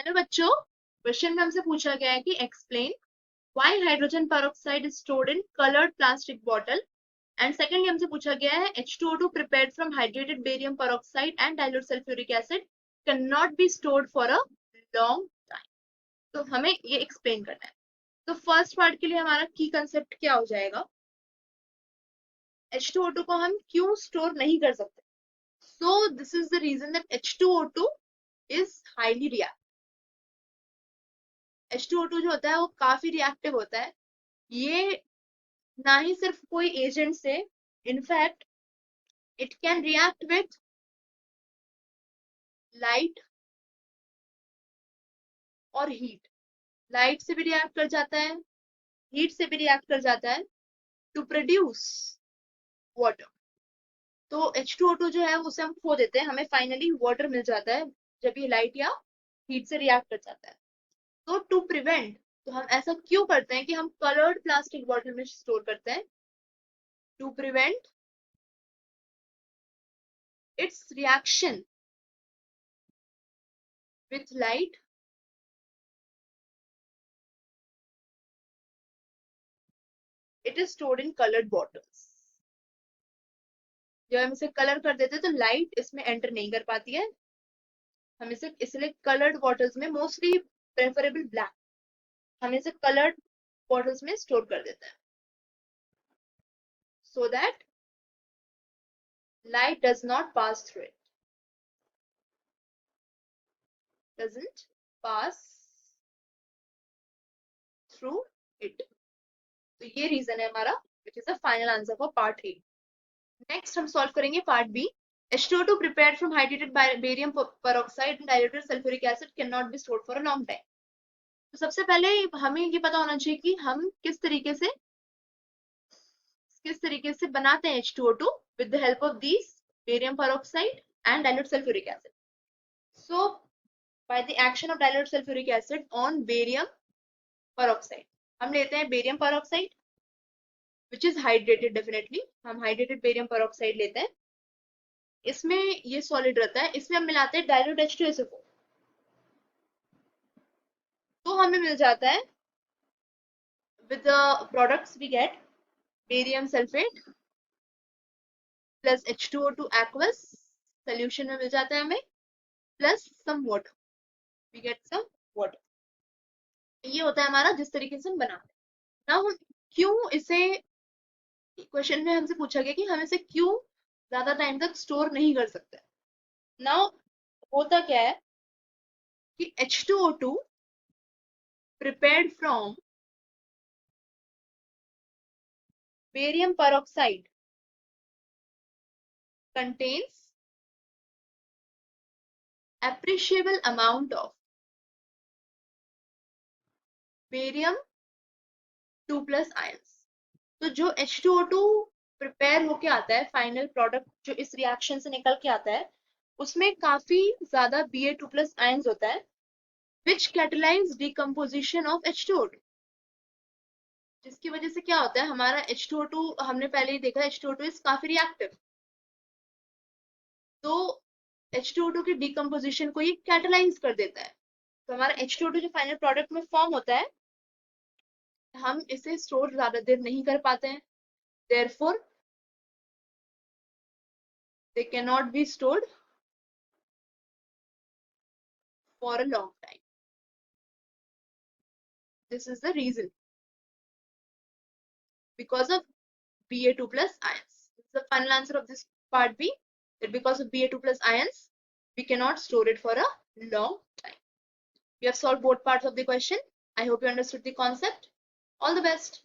Hello बच्चों, question में हमसे पूछा गया है कि explain why hydrogen peroxide is stored in coloured plastic bottle. And secondly हमसे पूछा गया है H2O2 prepared from hydrated barium peroxide and dilute sulfuric acid cannot be stored for a long time। तो हमें ये एक्सप्लेन करना है। तो फर्स्ट पार्ट के लिए हमारा की कंसेप्ट क्या हो जाएगा, H2O2 को हम क्यों स्टोर नहीं कर सकते। So this is the reason that H2O2 is highly reactive. H2O2 जो होता है वो काफी रिएक्टिव होता है। ये ना ही सिर्फ कोई एजेंट से, in fact it can react with light और हीट। लाइट से भी रिएक्ट कर जाता है, हीट से भी रिएक्ट कर जाता है टू प्रोड्यूस वाटर। तो H2O2 जो है उसे हम खो देते हैं, हमें फाइनली वाटर मिल जाता है जब ये लाइट या हीट से रिएक्ट कर जाता है। तो टू प्रिवेंट, तो हम ऐसा क्यों करते हैं कि हम कलर्ड प्लास्टिक बॉटल में स्टोर करते हैं, to prevent its reaction with light it is stored in colored bottles। जब हम इसे कलर कर देते हैं तो लाइट इसमें एंटर नहीं कर पाती है। हम इसे इसलिए कलर्ड बॉटल्स में, मोस्टली प्रेफरेबल ब्लैक, हम इसे कलर्ड बॉटल्स में स्टोर कर देते हैं so that light does not pass through it, doesn't pass through it। तो ये रीजन है हमारा, which is the final answer for part A। Next हम सॉल्व करेंगे part B. H2O2 prepared from hydrated barium peroxide and diluted sulfuric acid cannot be stored for a long time। तो सबसे पहले हमें ये पता होना चाहिए कि हम किस तरीके से बनाते हैं H2O2 with the help of these barium peroxide and dilute sulfuric acid। So by the action of dilute sulfuric acid on barium peroxide, हम लेते हैं barium peroxide which is hydrated, definitely हम hydrated barium peroxide लेते हैं। इसमें ये solid रहता है, इसमें हम मिलाते हैं dilute H2SO4, तो हमें मिल जाता है with the products we get barium sulfate plus H2O2 aqueous solution में मिल जाता है हमें, plus some water, we get some water। ये होता है हमारा जिस तरीके से हम बनाते हैं। ना हम क्यों इसे, क्वेश्चन में हमसे पूछा गया कि हम इसे क्यों ज्यादा टाइम तक स्टोर नहीं कर सकते। ना होता क्या है कि H2O2 prepared from barium peroxide contains appreciable amount of barium 2+ ions। तो जो H2O2 प्रिपेयर होके आता है, फाइनल प्रोडक्ट जो इस रिएक्शन से निकल के आता है, उसमें काफी ज्यादा Ba2+ आयंस होता है which catalyze decomposition of H2O2। जिसकी वजह से क्या होता है, हमारा H2O2, हमने पहले ही देखा H2O2 इज काफी रिएक्टिव, तो H2O2 की डिकम्पोजिशन को ये कैटलाइज कर देता है। तो हमारा H2O2 जो फाइनल प्रोडक्ट में फॉर्म होता है, हम इसे स्टोर ज्यादा देर नहीं कर पाते हैं, therefore they cannot be stored for a long time। This is the reason, because of Ba2+ ions। This is the final answer of this part B, that because of Ba2+ ions we cannot store it for a long time। We have solved both parts of the question। I hope you understood the concept। All the best।